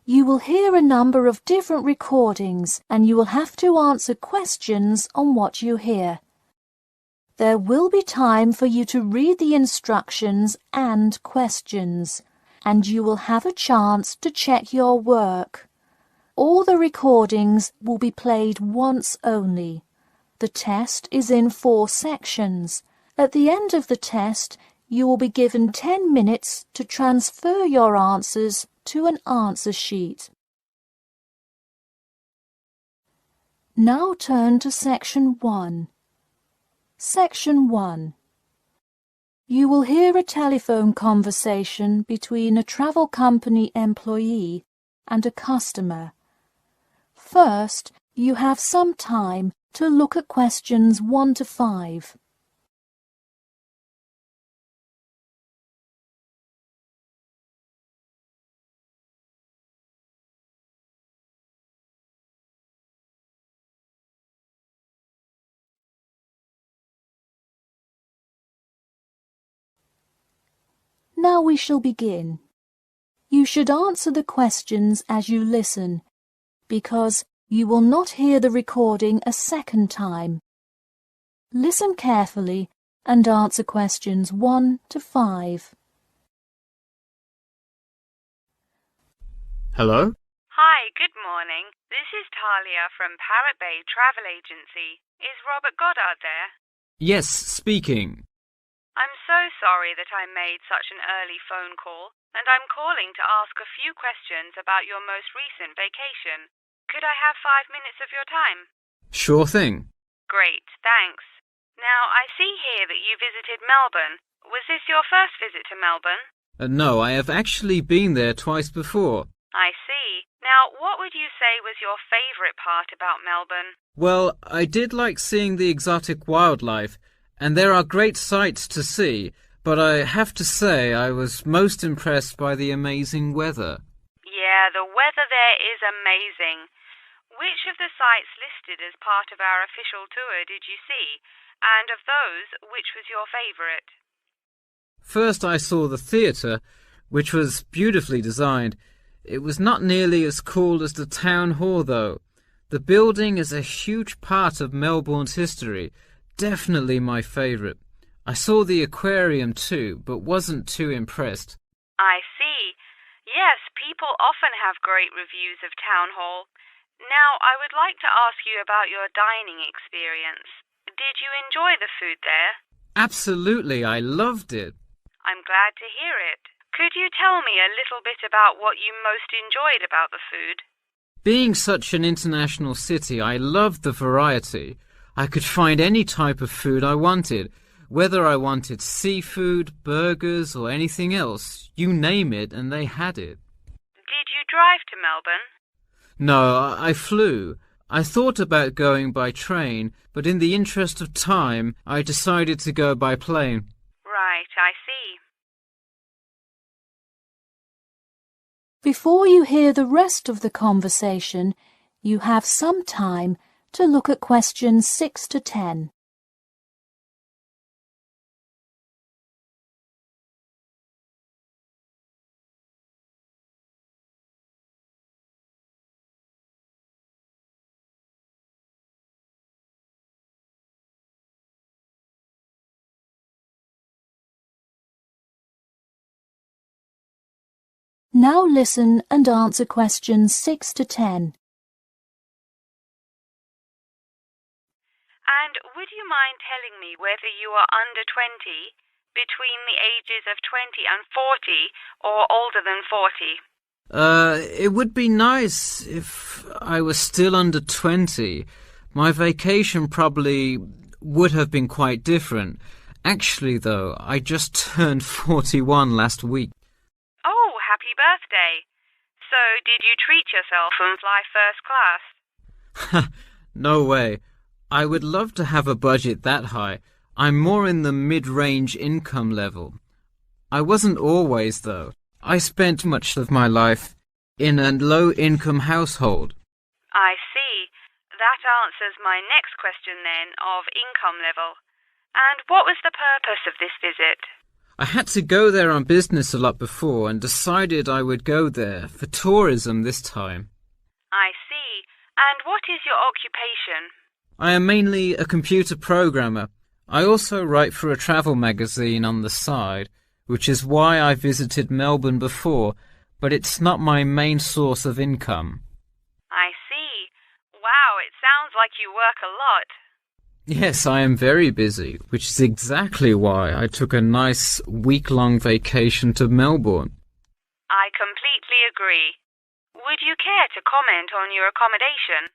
You will hear a number of different recordings and you will have to answer questions on what you hear. There will be time for you to read the instructions and questions, and you will have a chance to check your work. All the recordings will be played once only. The test is in 4 sections. At the end of the test, you will be given 10 minutes to transfer your answers to an answer sheet. Now turn to Section 1. Section 1. You will hear a telephone conversation between a travel company employee and a customer. First, you have some time to look at questions 1 to 5. Now we shall begin. You should answer the questions as you listen, because you will not hear the recording a second time. Listen carefully and answer questions 1 to 5. Hello? Hi, good morning. This is Talia from Parrot Bay Travel Agency. Is Robert Goddard there? Yes, speaking. I'm so sorry that I made such an early phone call, and I'm calling to ask a few questions about your most recent vacation. Could I have 5 minutes of your time? Sure thing. Great, thanks. Now, I see here that you visited Melbourne. Was this your first visit to Melbourne? No, I have actually been there twice before. I see. Now, what would you say was your favourite part about Melbourne? Well, I did like seeing the exotic wildlife, and there are great sights to see, but I have to say I was most impressed by the amazing weather. Yeah, the weather there is amazing. Which of the sites listed as part of our official tour did you see? And of those, which was your favourite? First I saw the theatre, which was beautifully designed. It was not nearly as cool as the town hall, though. The building is a huge part of Melbourne's history. Definitely my favourite. I saw the aquarium too, but wasn't too impressed. I see. Yes, people often have great reviews of Town Hall. Now, I would like to ask you about your dining experience. Did you enjoy the food there? Absolutely, I loved it. I'm glad to hear it. Could you tell me a little bit about what you most enjoyed about the food? Being such an international city, I loved the variety. I could find any type of food I wanted, whether I wanted seafood, burgers, or anything else. You name it, and they had it. Did you drive to Melbourne? No, I flew. I thought about going by train, but in the interest of time, I decided to go by plane. Right, I see. Before you hear the rest of the conversation, you have some time to look at questions 6 to 10. Now listen and answer questions 6 to 10. And would you mind telling me whether you are under 20, between the ages of 20 and 40, or older than 40? It would be nice if I was still under 20. My vacation probably would have been quite different. Actually, though, I just turned 41 last week. Oh, happy birthday. So, did you treat yourself and fly first class? No way. I would love to have a budget that high. I'm more in the mid-range income level. I wasn't always, though. I spent much of my life in a low-income household. I see. That answers my next question then, of income level. And what was the purpose of this visit? I had to go there on business a lot before and decided I would go there for tourism this time. I see. And what is your occupation? I am mainly a computer programmer. I also write for a travel magazine on the side, which is why I visited Melbourne before, but it's not my main source of income. I see. Wow, it sounds like you work a lot. Yes, I am very busy, which is exactly why I took a nice week-long vacation to Melbourne. I completely agree. Would you care to comment on your accommodation?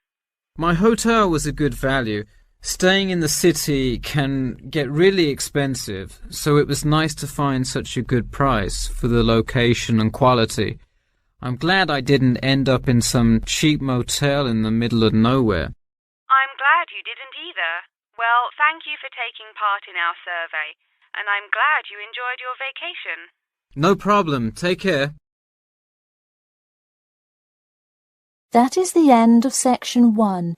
My hotel was a good value. Staying in the city can get really expensive, so it was nice to find such a good price for the location and quality. I'm glad I didn't end up in some cheap motel in the middle of nowhere. I'm glad you didn't either. Well, thank you for taking part in our survey, and I'm glad you enjoyed your vacation. No problem. Take care. That is the end of section 1.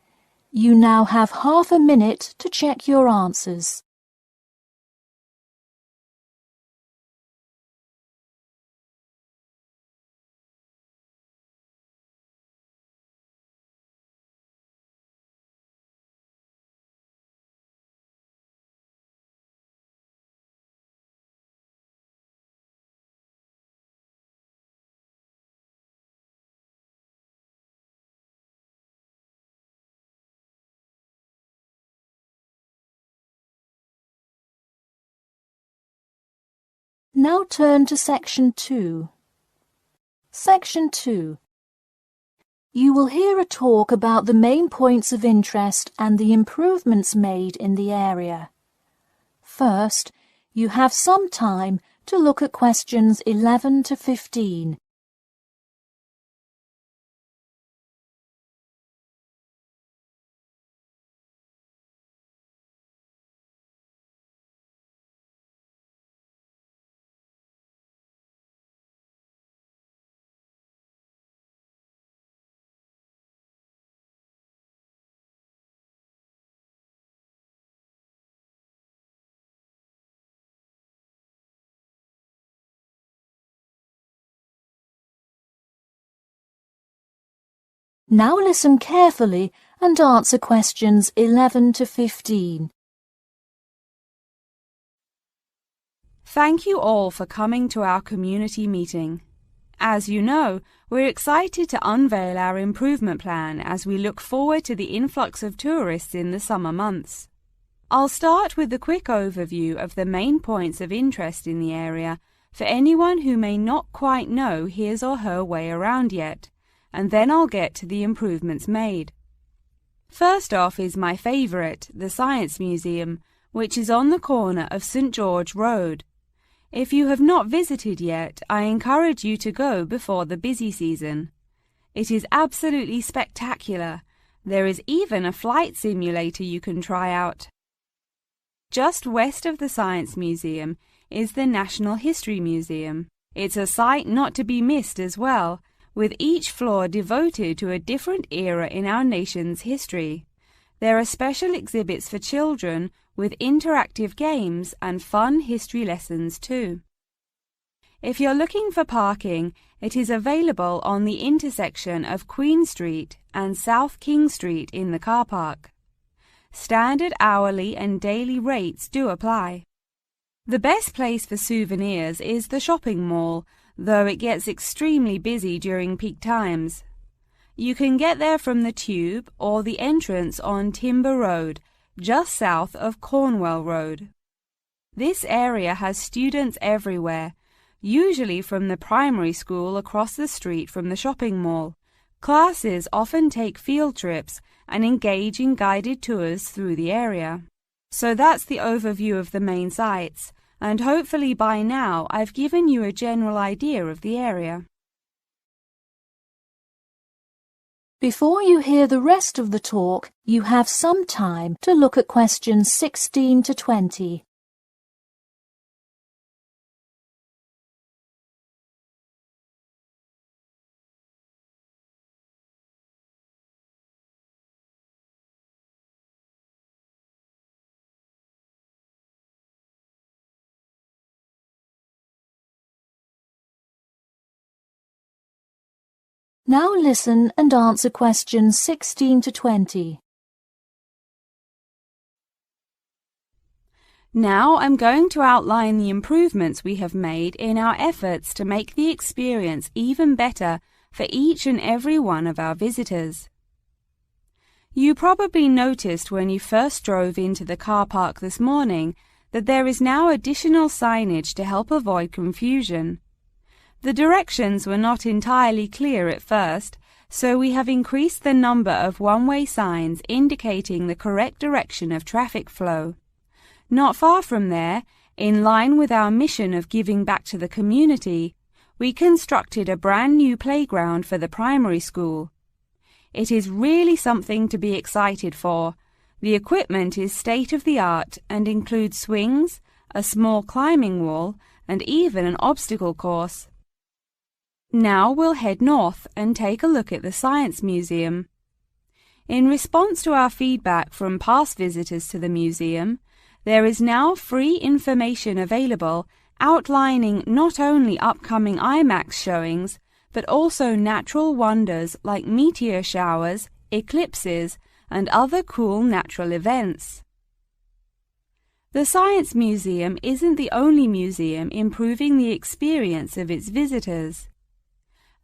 You now have half a minute to check your answers. Now turn to section 2. Section 2. You will hear a talk about the main points of interest and the improvements made in the area. First, you have some time to look at questions 11 to 15. Now listen carefully and answer questions 11 to 15. Thank you all for coming to our community meeting. As you know, we're excited to unveil our improvement plan as we look forward to the influx of tourists in the summer months. I'll start with a quick overview of the main points of interest in the area for anyone who may not quite know his or her way around yet, and then I'll get to the improvements made. First off is my favourite, the Science Museum, which is on the corner of St George Road. If you have not visited yet, I encourage you to go before the busy season. It is absolutely spectacular. There is even a flight simulator you can try out. Just west of the Science Museum is the National History Museum. It's a sight not to be missed as well, with each floor devoted to a different era in our nation's history. There are special exhibits for children with interactive games and fun history lessons too. If you're looking for parking, it is available on the intersection of Queen Street and South King Street in the car park. Standard hourly and daily rates do apply. The best place for souvenirs is the shopping mall, though it gets extremely busy during peak times. You can get there from the Tube or the entrance on Timber Road, just south of Cornwall Road. This area has students everywhere, usually from the primary school across the street from the shopping mall. Classes often take field trips and engage in guided tours through the area. So that's the overview of the main sites, and hopefully by now I've given you a general idea of the area. Before you hear the rest of the talk, you have some time to look at questions 16 to 20. Now listen and answer questions 16 to 20. Now I'm going to outline the improvements we have made in our efforts to make the experience even better for each and every one of our visitors. You probably noticed when you first drove into the car park this morning that there is now additional signage to help avoid confusion. The directions were not entirely clear at first, so we have increased the number of one-way signs indicating the correct direction of traffic flow. Not far from there, in line with our mission of giving back to the community, we constructed a brand new playground for the primary school. It is really something to be excited for. The equipment is state-of-the-art and includes swings, a small climbing wall, and even an obstacle course. Now we'll head north and take a look at the Science Museum. In response to our feedback from past visitors to the museum, there is now free information available outlining not only upcoming IMAX showings, but also natural wonders like meteor showers, eclipses, and other cool natural events. The Science Museum isn't the only museum improving the experience of its visitors.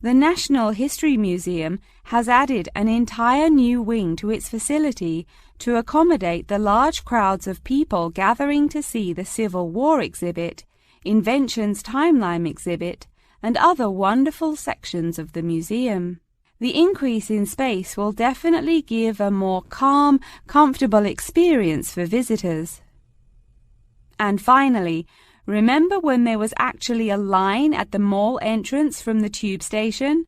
The National History Museum has added an entire new wing to its facility to accommodate the large crowds of people gathering to see the Civil War exhibit, Inventions Timeline exhibit, and other wonderful sections of the museum. The increase in space will definitely give a more calm, comfortable experience for visitors. And finally, remember when there was actually a line at the mall entrance from the tube station?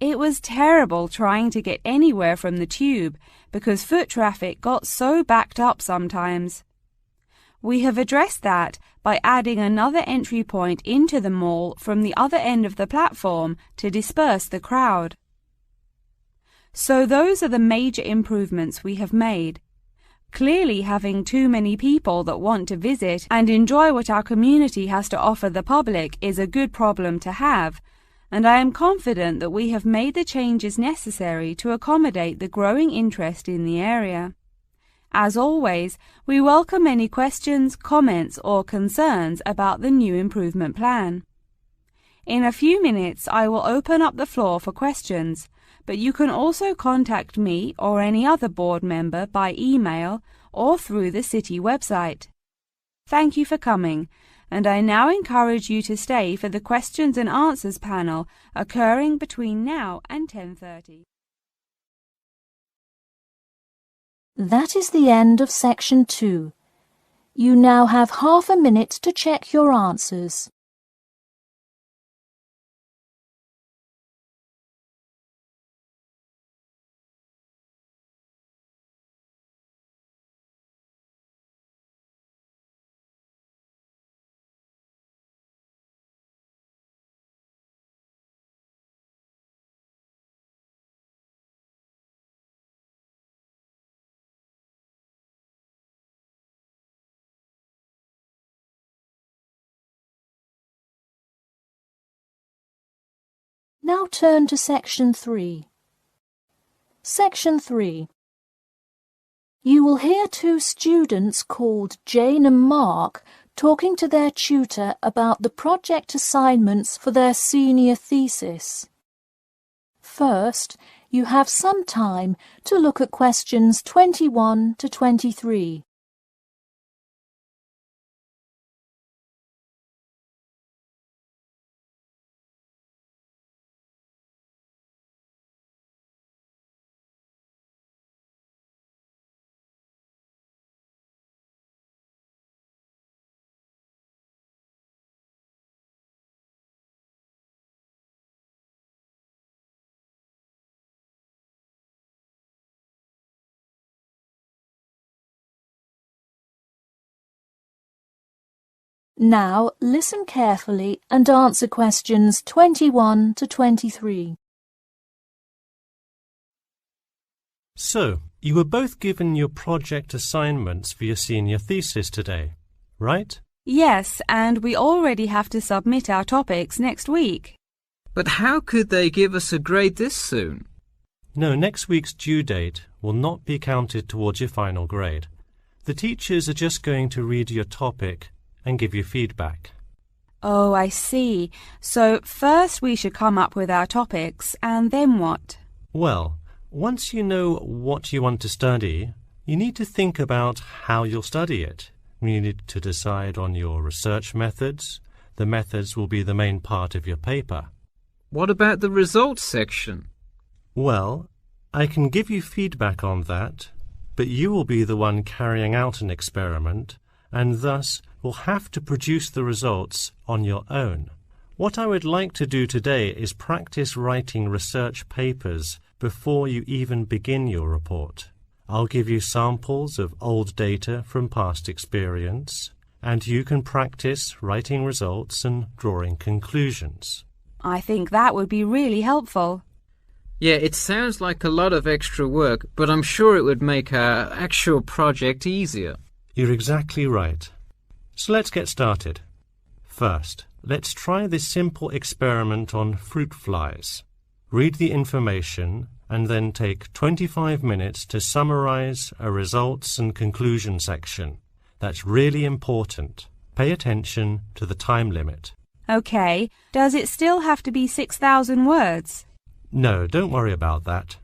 It was terrible trying to get anywhere from the tube because foot traffic got so backed up sometimes. We have addressed that by adding another entry point into the mall from the other end of the platform to disperse the crowd. So those are the major improvements we have made. Clearly, having too many people that want to visit and enjoy what our community has to offer the public is a good problem to have, and I am confident that we have made the changes necessary to accommodate the growing interest in the area. As always, we welcome any questions, comments, or concerns about the new improvement plan. In a few minutes, I will open up the floor for questions, but you can also contact me or any other board member by email or through the city website. Thank you for coming, and I now encourage you to stay for the questions and answers panel occurring between now and 10:30. That is the end of section 2. You now have half a minute to check your answers. Now turn to section 3. Section 3. You will hear two students called Jane and Mark talking to their tutor about the project assignments for their senior thesis. First, you have some time to look at questions 21 to 23. Now listen carefully and answer questions 21 to 23. So, you were both given your project assignments for your senior thesis today, right? Yes, and we already have to submit our topics next week. But how could they give us a grade this soon? No, next week's due date will not be counted towards your final grade. The teachers are just going to read your topic and give you feedback. Oh, I see. So first we should come up with our topics, and then what? Well, once you know what you want to study, you need to think about how you'll study it. You need to decide on your research methods. The methods will be the main part of your paper. What about the results section? Well, I can give you feedback on that, but you will be the one carrying out an experiment, and thus will have to produce the results on your own. What I would like to do today is practice writing research papers before you even begin your report. I'll give you samples of old data from past experience, and you can practice writing results and drawing conclusions. I think that would be really helpful. Yeah, it sounds like a lot of extra work, but I'm sure it would make our actual project easier. You're exactly right. So let's get started. First, let's try this simple experiment on fruit flies. Read the information and then take 25 minutes to summarize a results and conclusion section. That's really important. Pay attention to the time limit. Okay, does it still have to be 6,000 words? No, don't worry about that.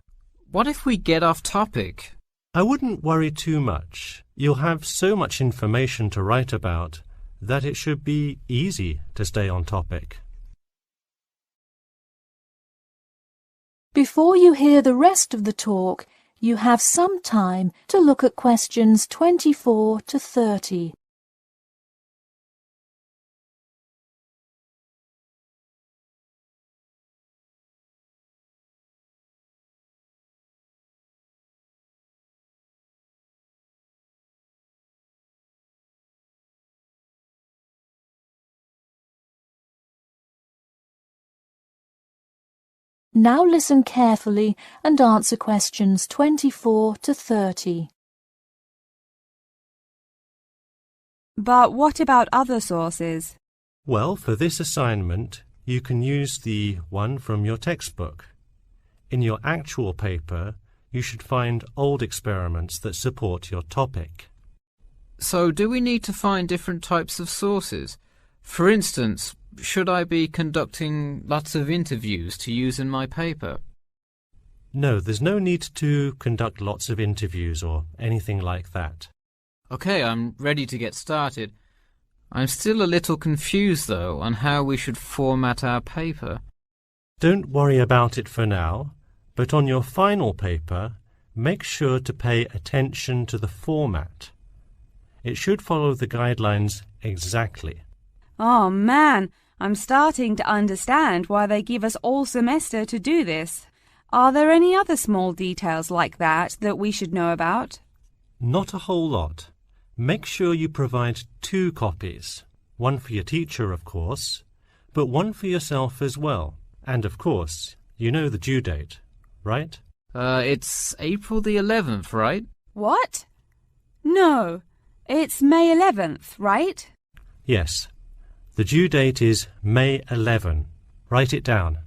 What if we get off topic? I wouldn't worry too much. You'll have so much information to write about that it should be easy to stay on topic. Before you hear the rest of the talk, you have some time to look at questions 24 to 30. Now listen carefully and answer questions 24 to 30. But what about other sources? Well, for this assignment, you can use the one from your textbook. In your actual paper, you should find old experiments that support your topic. So do we need to find different types of sources? For instance, should I be conducting lots of interviews to use in my paper? No, there's no need to conduct lots of interviews or anything like that. Okay, I'm ready to get started. I'm still a little confused, though, on how we should format our paper. Don't worry about it for now, but on your final paper, make sure to pay attention to the format. It should follow the guidelines exactly. Oh man, I'm starting to understand why they give us all semester to do this. Are there any other small details like that we should know about? Not a whole lot. Make sure you provide 2 copies. One for your teacher, of course, but one for yourself as well. And of course, you know the due date, right? It's April the 11th, right? What? No, it's May 11th, right? Yes. The due date is May 11. Write it down.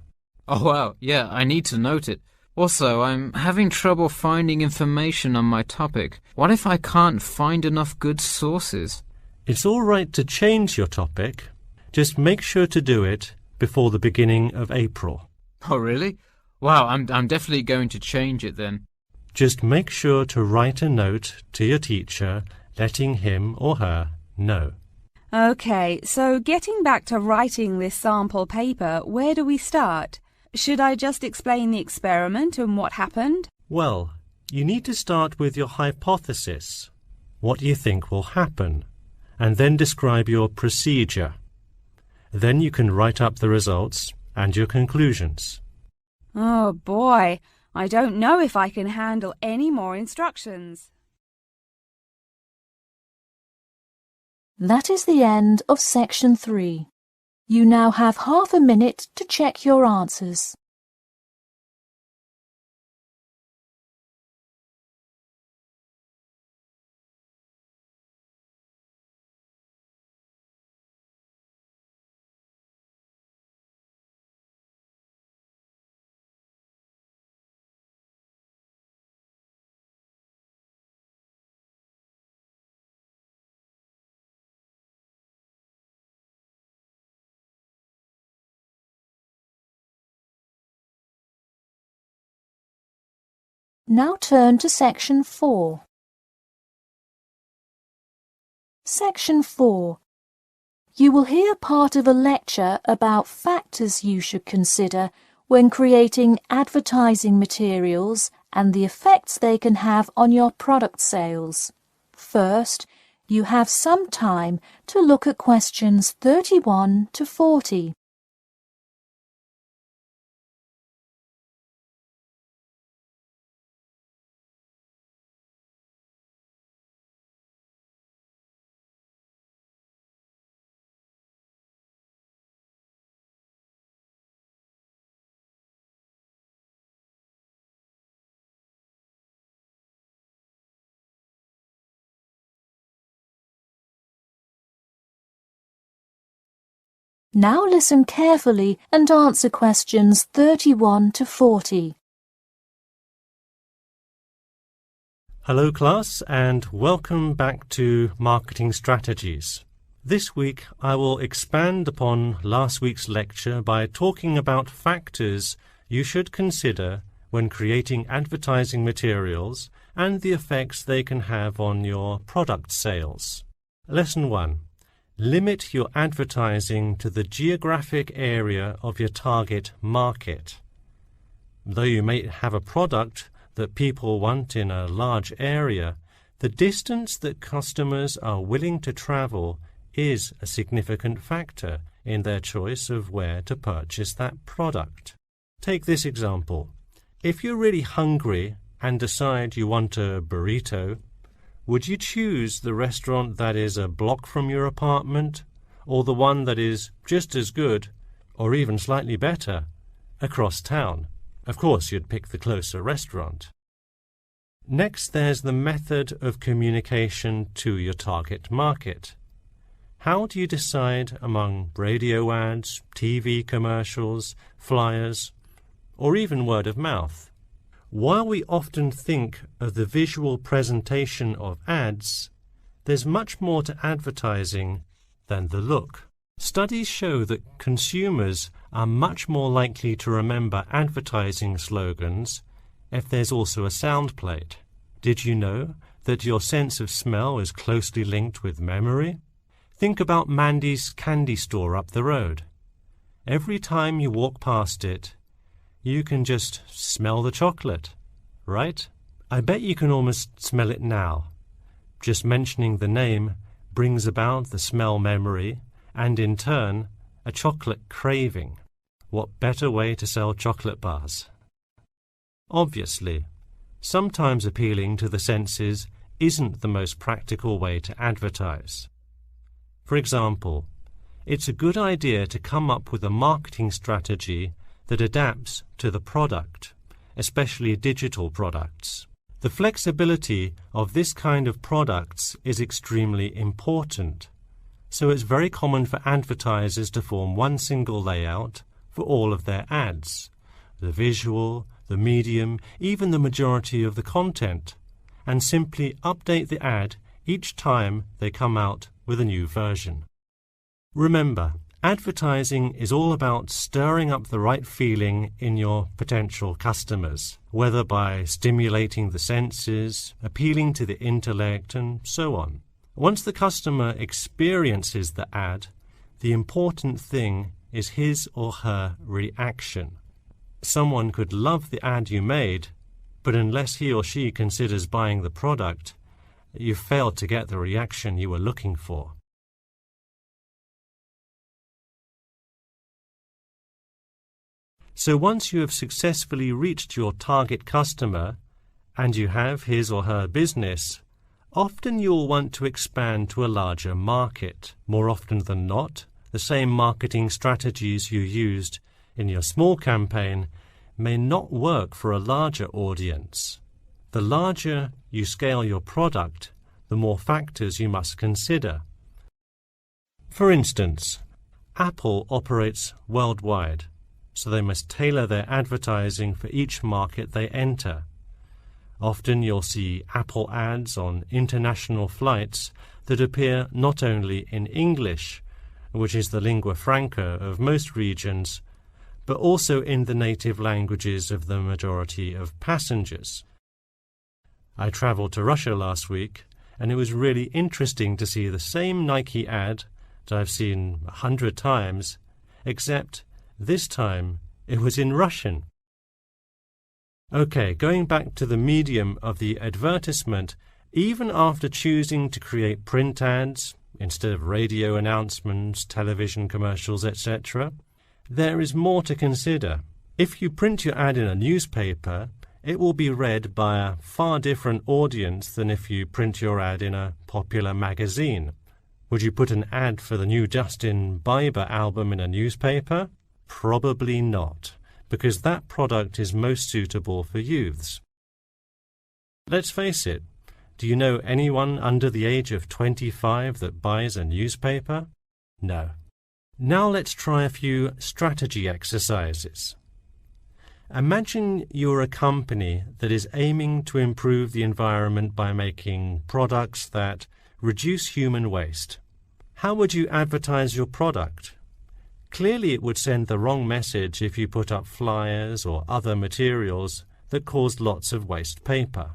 Oh, wow, yeah, I need to note it. Also, I'm having trouble finding information on my topic. What if I can't find enough good sources? It's all right to change your topic. Just make sure to do it before the beginning of April. Oh, really? Wow, I'm definitely going to change it then. Just make sure to write a note to your teacher letting him or her know. Okay, so getting back to writing this sample paper, where do we start? Should I just explain the experiment and what happened? Well, you need to start with your hypothesis, what you think will happen, and then describe your procedure. Then you can write up the results and your conclusions. Oh boy, I don't know if I can handle any more instructions. That is the end of section 3. You now have half a minute to check your answers. Now turn to Section 4. Section 4. You will hear part of a lecture about factors you should consider when creating advertising materials and the effects they can have on your product sales. First, you have some time to look at questions 31 to 40. Now listen carefully and answer questions 31 to 40. Hello class, and welcome back to Marketing Strategies. This week I will expand upon last week's lecture by talking about factors you should consider when creating advertising materials and the effects they can have on your product sales. Lesson 1. Limit your advertising to the geographic area of your target market. Though you may have a product that people want in a large area, the distance that customers are willing to travel is a significant factor in their choice of where to purchase that product. Take this example. If you're really hungry and decide you want a burrito, would you choose the restaurant that is a block from your apartment, or the one that is just as good, or even slightly better, across town? Of course, you'd pick the closer restaurant. Next, there's the method of communication to your target market. How do you decide among radio ads, TV commercials, flyers, or even word of mouth? While we often think of the visual presentation of ads, there's much more to advertising than the look. Studies show that consumers are much more likely to remember advertising slogans if there's also a sound plate. Did you know that your sense of smell is closely linked with memory? Think about Mandy's candy store up the road. Every time you walk past it, you can just smell the chocolate, right? I bet you can almost smell it now. Just mentioning the name brings about the smell memory and, in turn, a chocolate craving. What better way to sell chocolate bars? Obviously, sometimes appealing to the senses isn't the most practical way to advertise. For example, it's a good idea to come up with a marketing strategy that adapts to the product, especially digital products. The flexibility of this kind of products is extremely important, so it's very common for advertisers to form one single layout for all of their ads, the visual, the medium, even the majority of the content, and simply update the ad each time they come out with a new version. Remember, advertising is all about stirring up the right feeling in your potential customers, whether by stimulating the senses, appealing to the intellect, and so on. Once the customer experiences the ad, the important thing is his or her reaction. Someone could love the ad you made, but unless he or she considers buying the product, you've failed to get the reaction you were looking for. So once you have successfully reached your target customer, and you have his or her business, often you'll want to expand to a larger market. More often than not, the same marketing strategies you used in your small campaign may not work for a larger audience. The larger you scale your product, the more factors you must consider. For instance, Apple operates worldwide, so they must tailor their advertising for each market they enter. Often you'll see Apple ads on international flights that appear not only in English, which is the lingua franca of most regions, but also in the native languages of the majority of passengers. I travelled to Russia last week, and it was really interesting to see the same Nike ad that I've seen 100 times, except this time it was in Russian. Okay, going back to the medium of the advertisement, even after choosing to create print ads instead of radio announcements, television commercials, etc., there is more to consider. If you print your ad in a newspaper, it will be read by a far different audience than if you print your ad in a popular magazine. Would you put an ad for the new Justin Bieber album in a newspaper? Probably not, because that product is most suitable for youths. Let's face it, do you know anyone under the age of 25 that buys a newspaper? No. Now let's try a few strategy exercises. Imagine you're a company that is aiming to improve the environment by making products that reduce human waste. How would you advertise your product? Clearly it would send the wrong message if you put up flyers or other materials that caused lots of waste paper.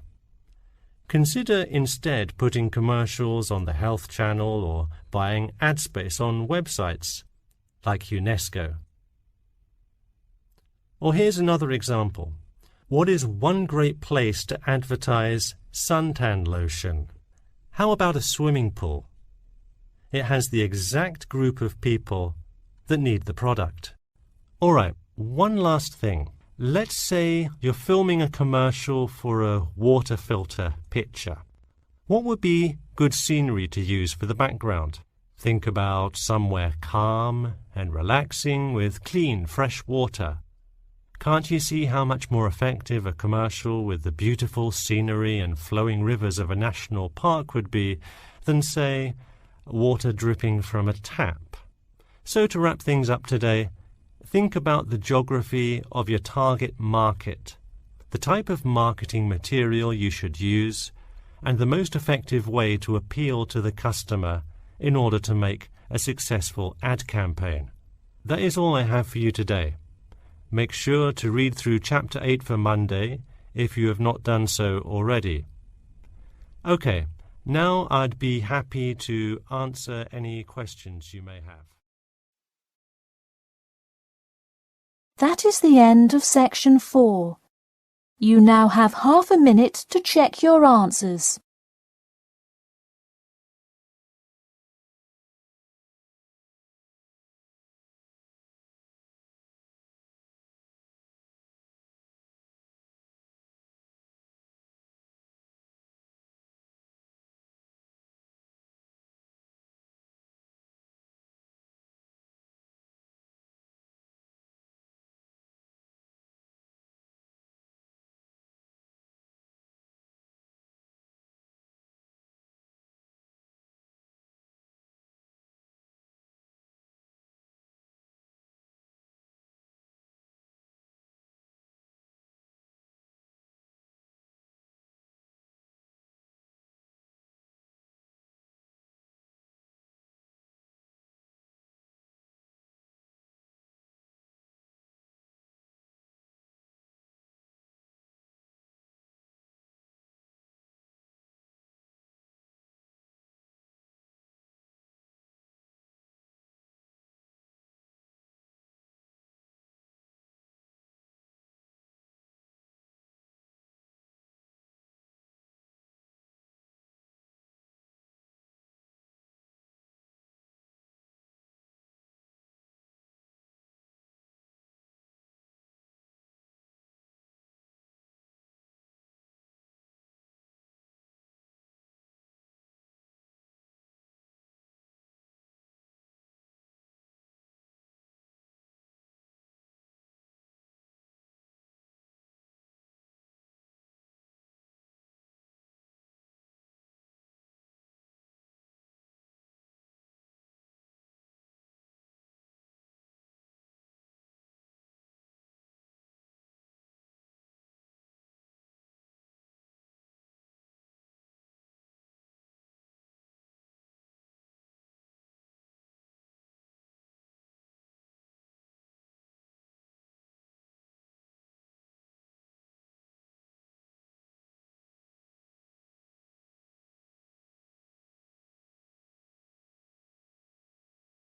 Consider instead putting commercials on the Health Channel or buying ad space on websites like UNESCO. Or here's another example. What is one great place to advertise suntan lotion? How about a swimming pool? It has the exact group of people that need the product. All right, one last thing. Let's say you're filming a commercial for a water filter pitcher. What would be good scenery to use for the background? Think about somewhere calm and relaxing with clean, fresh water. Can't you see how much more effective a commercial with the beautiful scenery and flowing rivers of a national park would be than, say, water dripping from a tap? So to wrap things up today, think about the geography of your target market, the type of marketing material you should use, and the most effective way to appeal to the customer in order to make a successful ad campaign. That is all I have for you today. Make sure to read through Chapter 8 for Monday if you have not done so already. Okay, now I'd be happy to answer any questions you may have. That is the end of section 4. You now have half a minute to check your answers.